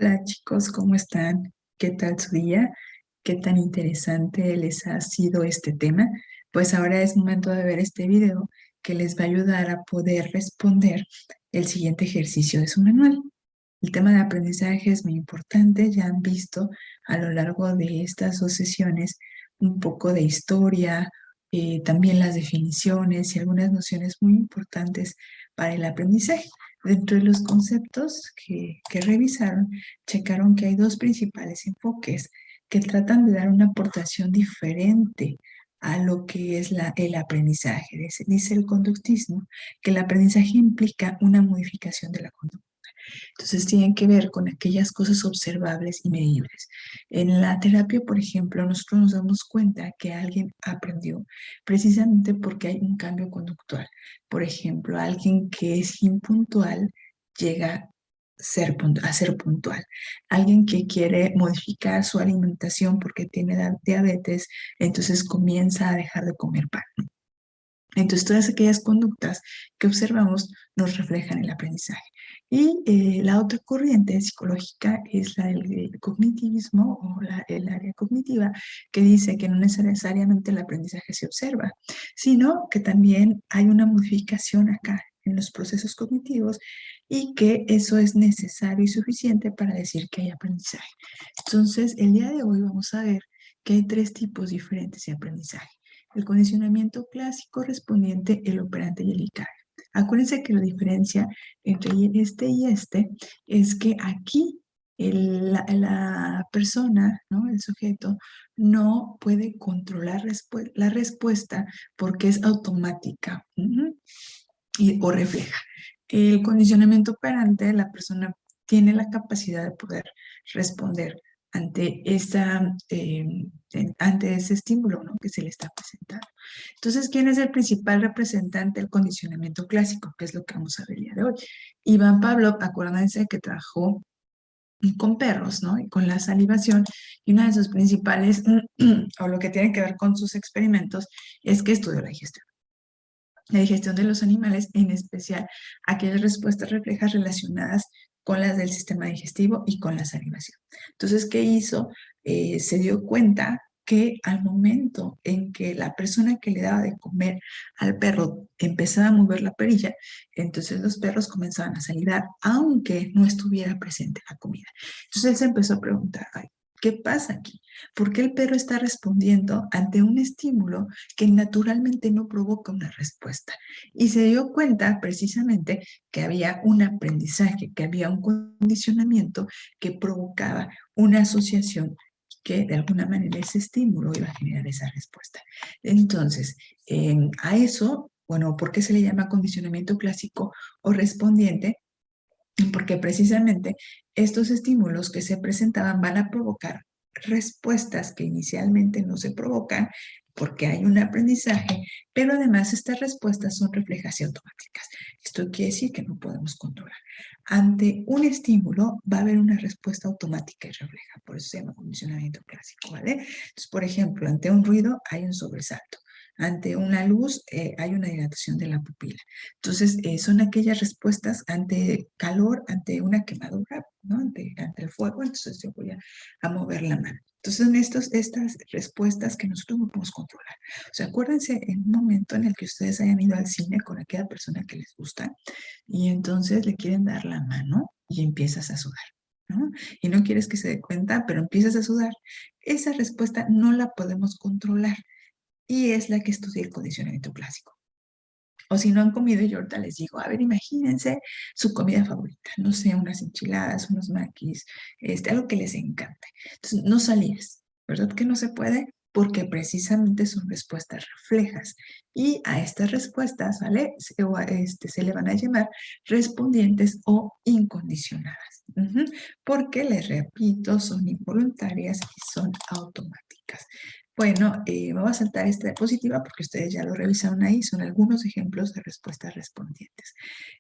Hola chicos, ¿cómo están? ¿Qué tal su día? ¿Qué tan interesante les ha sido este tema? Pues ahora es momento de ver este video que les va a ayudar a poder responder el siguiente ejercicio de su manual. El tema de aprendizaje es muy importante, ya han visto a lo largo de estas dos sesiones un poco de historia, también las definiciones y algunas nociones muy importantes para el aprendizaje. Dentro de los conceptos que revisaron, checaron que hay dos principales enfoques que tratan de dar una aportación diferente a lo que es el aprendizaje. Dice el conductismo que el aprendizaje implica una modificación de la conducta. Entonces tienen que ver con aquellas cosas observables y medibles. En la terapia, por ejemplo, nosotros nos damos cuenta que alguien aprendió precisamente porque hay un cambio conductual. Por ejemplo, alguien que es impuntual llega a ser puntual. Alguien que quiere modificar su alimentación porque tiene diabetes, entonces comienza a dejar de comer pan. Entonces, todas aquellas conductas que observamos nos reflejan el aprendizaje. Y la otra corriente psicológica es la del cognitivismo o el área cognitiva, que dice que no necesariamente el aprendizaje se observa, sino que también hay una modificación acá en los procesos cognitivos y que eso es necesario y suficiente para decir que hay aprendizaje. Entonces, el día de hoy vamos a ver que hay tres tipos diferentes de aprendizaje: el condicionamiento clásico, respondiente, el operante y el ICAR. Acuérdense que la diferencia entre este y este es que aquí la persona, ¿no? El sujeto, no puede controlar la respuesta porque es automática o refleja. El condicionamiento operante, la persona tiene la capacidad de poder responder ante, ante ese estímulo, ¿no?, que se le está presentando. Entonces, ¿quién es el principal representante del condicionamiento clásico? Que es lo que vamos a ver el día de hoy. Iván Pavlov, acuérdense que trabajó con perros, ¿no? Y con la salivación, y una de sus principales, o lo que tiene que ver con sus experimentos, es que estudió la digestión de los animales, en especial aquellas respuestas reflejas relacionadas con las del sistema digestivo y con la salivación. Entonces, ¿qué hizo? Se dio cuenta que al momento en que la persona que le daba de comer al perro empezaba a mover la perilla, entonces los perros comenzaban a salivar, aunque no estuviera presente la comida. Entonces él se empezó a preguntar, ay, ¿qué pasa aquí? ¿Por qué el perro está respondiendo ante un estímulo que naturalmente no provoca una respuesta? Y se dio cuenta precisamente que había un aprendizaje, que había un condicionamiento que provocaba una asociación que de alguna manera ese estímulo iba a generar esa respuesta. Entonces, a eso, bueno, ¿por qué se le llama condicionamiento clásico o respondiente? Porque precisamente estos estímulos que se presentaban van a provocar respuestas que inicialmente no se provocan porque hay un aprendizaje, pero además estas respuestas son reflejas y automáticas. Esto quiere decir que no podemos controlar. Ante un estímulo va a haber una respuesta automática y refleja, por eso se llama condicionamiento clásico, ¿vale? Entonces, por ejemplo, ante un ruido hay un sobresalto. Ante una luz hay una dilatación de la pupila. Entonces, son aquellas respuestas ante calor, ante una quemadura, ¿no? Ante el fuego, entonces yo voy a mover la mano. Entonces, son estas respuestas que nosotros no podemos controlar. O sea, acuérdense en un momento en el que ustedes hayan ido al cine con aquella persona que les gusta y entonces le quieren dar la mano y empiezas a sudar, ¿no? Y no quieres que se dé cuenta, pero empiezas a sudar. Esa respuesta no la podemos controlar y es la que estudia el condicionamiento clásico. O si no han comido, yo ahorita les digo, a ver, imagínense su comida favorita, no sé, unas enchiladas, unos maquis, algo que les encante. Entonces, no salías, ¿verdad que no se puede? Porque precisamente son respuestas reflejas. Y a estas respuestas, ¿vale? Se le van a llamar respondientes o incondicionadas. Porque, les repito, son involuntarias y son automáticas. Bueno, me voy a saltar esta diapositiva porque ustedes ya lo revisaron ahí, son algunos ejemplos de respuestas respondientes.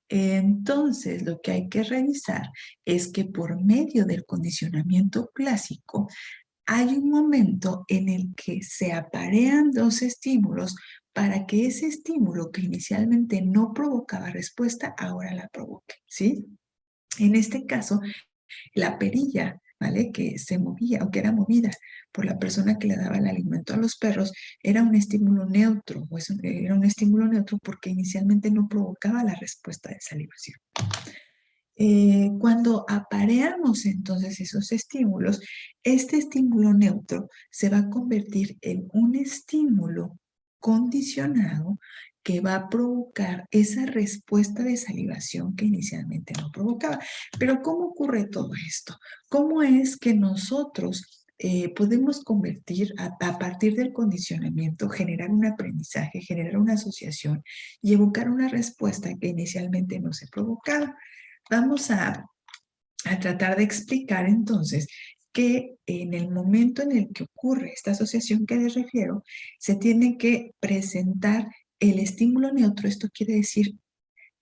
Entonces, lo que hay que revisar es que por medio del condicionamiento clásico hay un momento en el que se aparean dos estímulos para que ese estímulo que inicialmente no provocaba respuesta, ahora la provoque, ¿sí? En este caso, La perilla, ¿vale? Que se movía o que era movida por la persona que le daba el alimento a los perros, era un estímulo neutro, era un estímulo neutro porque inicialmente no provocaba la respuesta de salivación. Cuando apareamos entonces esos estímulos, este estímulo neutro se va a convertir en un estímulo condicionado que va a provocar esa respuesta de salivación que inicialmente no provocaba. Pero ¿cómo ocurre todo esto? ¿Cómo es que nosotros podemos convertir a partir del condicionamiento, generar un aprendizaje, generar una asociación y evocar una respuesta que inicialmente no se provocaba? Vamos a tratar de explicar entonces que en el momento en el que ocurre esta asociación que les refiero, se tiene que presentar el estímulo neutro, esto quiere decir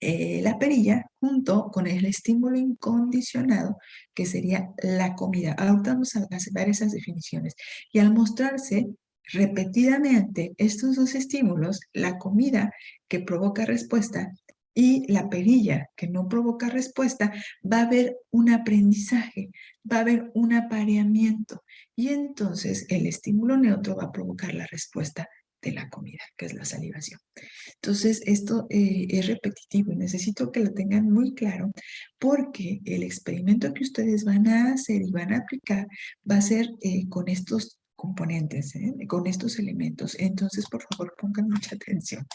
la perilla, junto con el estímulo incondicionado, que sería la comida. Ahorita vamos a dar esas definiciones. Y al mostrarse repetidamente estos dos estímulos, la comida que provoca respuesta y la perilla que no provoca respuesta, va a haber un aprendizaje, va a haber un apareamiento y entonces el estímulo neutro va a provocar la respuesta de la comida, que es la salivación. Entonces, esto es repetitivo y necesito que lo tengan muy claro porque el experimento que ustedes van a hacer y van a aplicar va a ser con estos componentes, con estos elementos. Entonces, por favor, pongan mucha atención.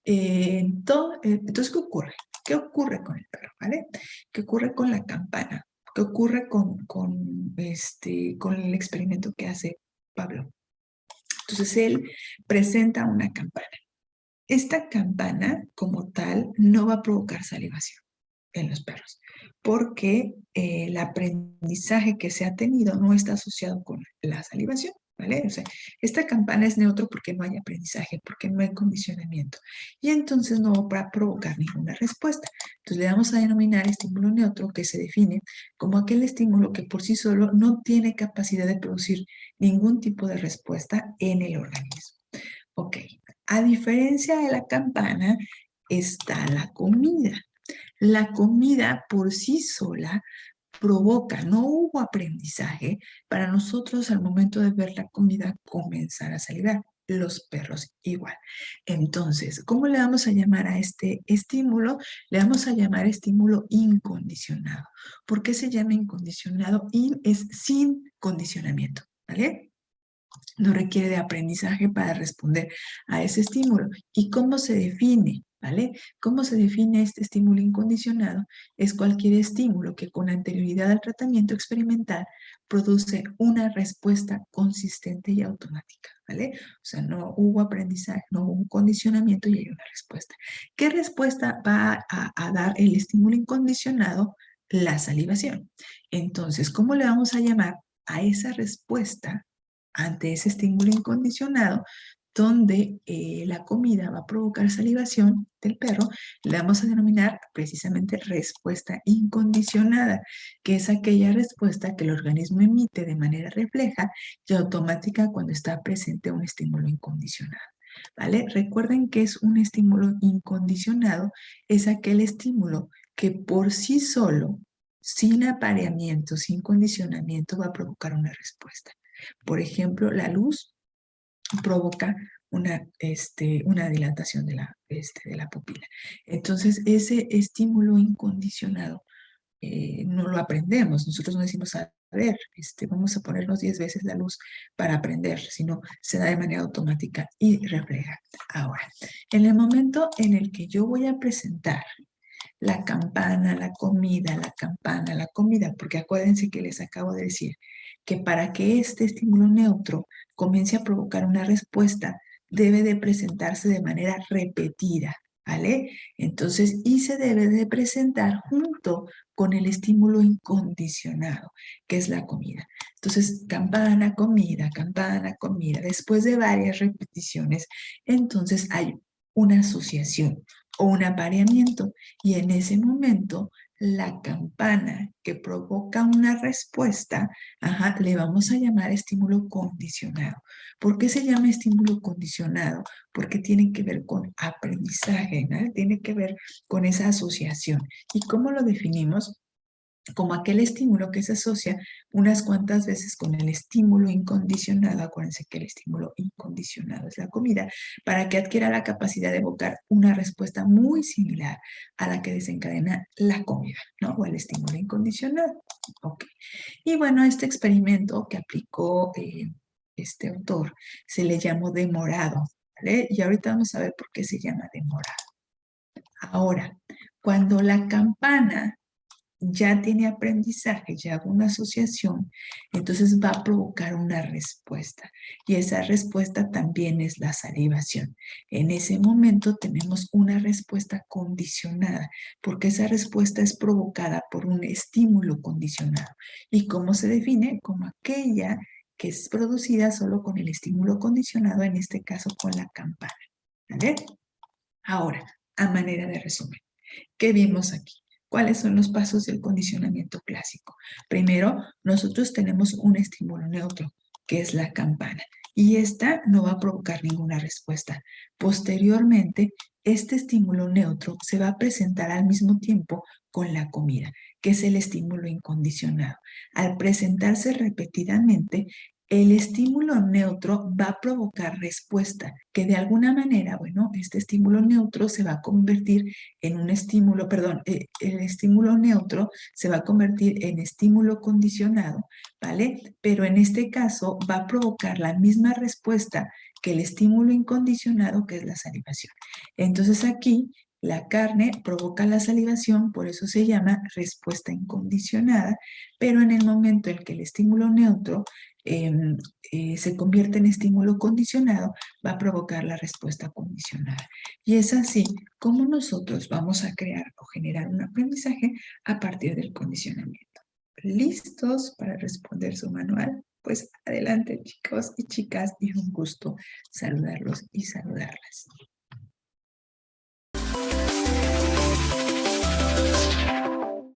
Entonces, ¿qué ocurre? ¿Qué ocurre con el perro? ¿Vale? ¿Qué ocurre con la campana? ¿Qué ocurre con el experimento que hace Pablo? Entonces, él presenta una campana. Esta campana, como tal, no va a provocar salivación en los perros, porque el aprendizaje que se ha tenido no está asociado con la salivación, ¿vale? O sea, esta campana es neutro porque no hay aprendizaje, porque no hay condicionamiento, y entonces no va a provocar ninguna respuesta. Entonces le vamos a denominar estímulo neutro, que se define como aquel estímulo que por sí solo no tiene capacidad de producir ningún tipo de respuesta en el organismo. Ok, a diferencia de la campana, está la comida. La comida por sí sola provoca, no hubo aprendizaje para nosotros al momento de ver la comida comenzar a salivar. Los perros igual. Entonces, ¿cómo le vamos a llamar a este estímulo? Le vamos a llamar estímulo incondicionado. ¿Por qué se llama incondicionado? In es sin condicionamiento, ¿vale? No requiere de aprendizaje para responder a ese estímulo. ¿Y cómo se define? ¿Vale? ¿Cómo se define este estímulo incondicionado? Es cualquier estímulo que con anterioridad al tratamiento experimental produce una respuesta consistente y automática, ¿vale? O sea, no hubo aprendizaje, no hubo un condicionamiento y hay una respuesta. ¿Qué respuesta va a dar el estímulo incondicionado? La salivación. Entonces, ¿cómo le vamos a llamar a esa respuesta ante ese estímulo incondicionado, donde la comida va a provocar salivación del perro? Le vamos a denominar precisamente respuesta incondicionada, que es aquella respuesta que el organismo emite de manera refleja y automática cuando está presente un estímulo incondicionado. ¿Vale? Recuerden que es un estímulo incondicionado, es aquel estímulo que por sí solo, sin apareamiento, sin condicionamiento, va a provocar una respuesta. Por ejemplo, la luz provoca una dilatación de la pupila. Entonces, ese estímulo incondicionado no lo aprendemos. Nosotros no decimos, a ver, vamos a ponernos 10 veces la luz para aprender, sino se da de manera automática y refleja. Ahora, en el momento en el que yo voy a presentar la campana, la comida, la campana, la comida, porque acuérdense que les acabo de decir que para que este estímulo neutro comience a provocar una respuesta, debe de presentarse de manera repetida, ¿vale? Entonces, y se debe de presentar junto con el estímulo incondicionado, que es la comida. Entonces, campana, comida, campana, comida. Después de varias repeticiones, entonces hay una asociación o un apareamiento, y en ese momento la campana que provoca una respuesta, le vamos a llamar estímulo condicionado. ¿Por qué se llama estímulo condicionado? Porque tiene que ver con aprendizaje, ¿no? Tiene que ver con esa asociación. ¿Y cómo lo definimos? como aquel estímulo que se asocia unas cuantas veces con el estímulo incondicionado. Acuérdense que el estímulo incondicionado es la comida, para que adquiera la capacidad de evocar una respuesta muy similar a la que desencadena la comida, ¿no? O el estímulo incondicionado. Ok. Y bueno, este experimento que aplicó este autor se le llamó demorado, ¿vale? Y ahorita vamos a ver por qué se llama demorado. Ahora, cuando la campana ya tiene aprendizaje, ya hago una asociación, entonces va a provocar una respuesta. Y esa respuesta también es la salivación. En ese momento tenemos una respuesta condicionada, porque esa respuesta es provocada por un estímulo condicionado. ¿Y cómo se define? Como aquella que es producida solo con el estímulo condicionado, en este caso con la campana. ¿Vale? Ahora, a manera de resumen, ¿qué vimos aquí? ¿Cuáles son los pasos del condicionamiento clásico? Primero, nosotros tenemos un estímulo neutro, que es la campana, y esta no va a provocar ninguna respuesta. Posteriormente, este estímulo neutro se va a presentar al mismo tiempo con la comida, que es el estímulo incondicionado. Al presentarse repetidamente, el estímulo neutro va a provocar respuesta, que de alguna manera, bueno, este estímulo neutro se va a convertir en un estímulo, perdón, el estímulo neutro se va a convertir en estímulo condicionado, ¿vale? Pero en este caso va a provocar la misma respuesta que el estímulo incondicionado, que es la salivación. Entonces aquí la carne provoca la salivación, por eso se llama respuesta incondicionada, pero en el momento en que el estímulo neutro se convierte en estímulo condicionado, va a provocar la respuesta condicionada. Y es así como nosotros vamos a crear o generar un aprendizaje a partir del condicionamiento. ¿Listos para responder su manual? Pues adelante, chicos y chicas, y un gusto saludarlos y saludarlas.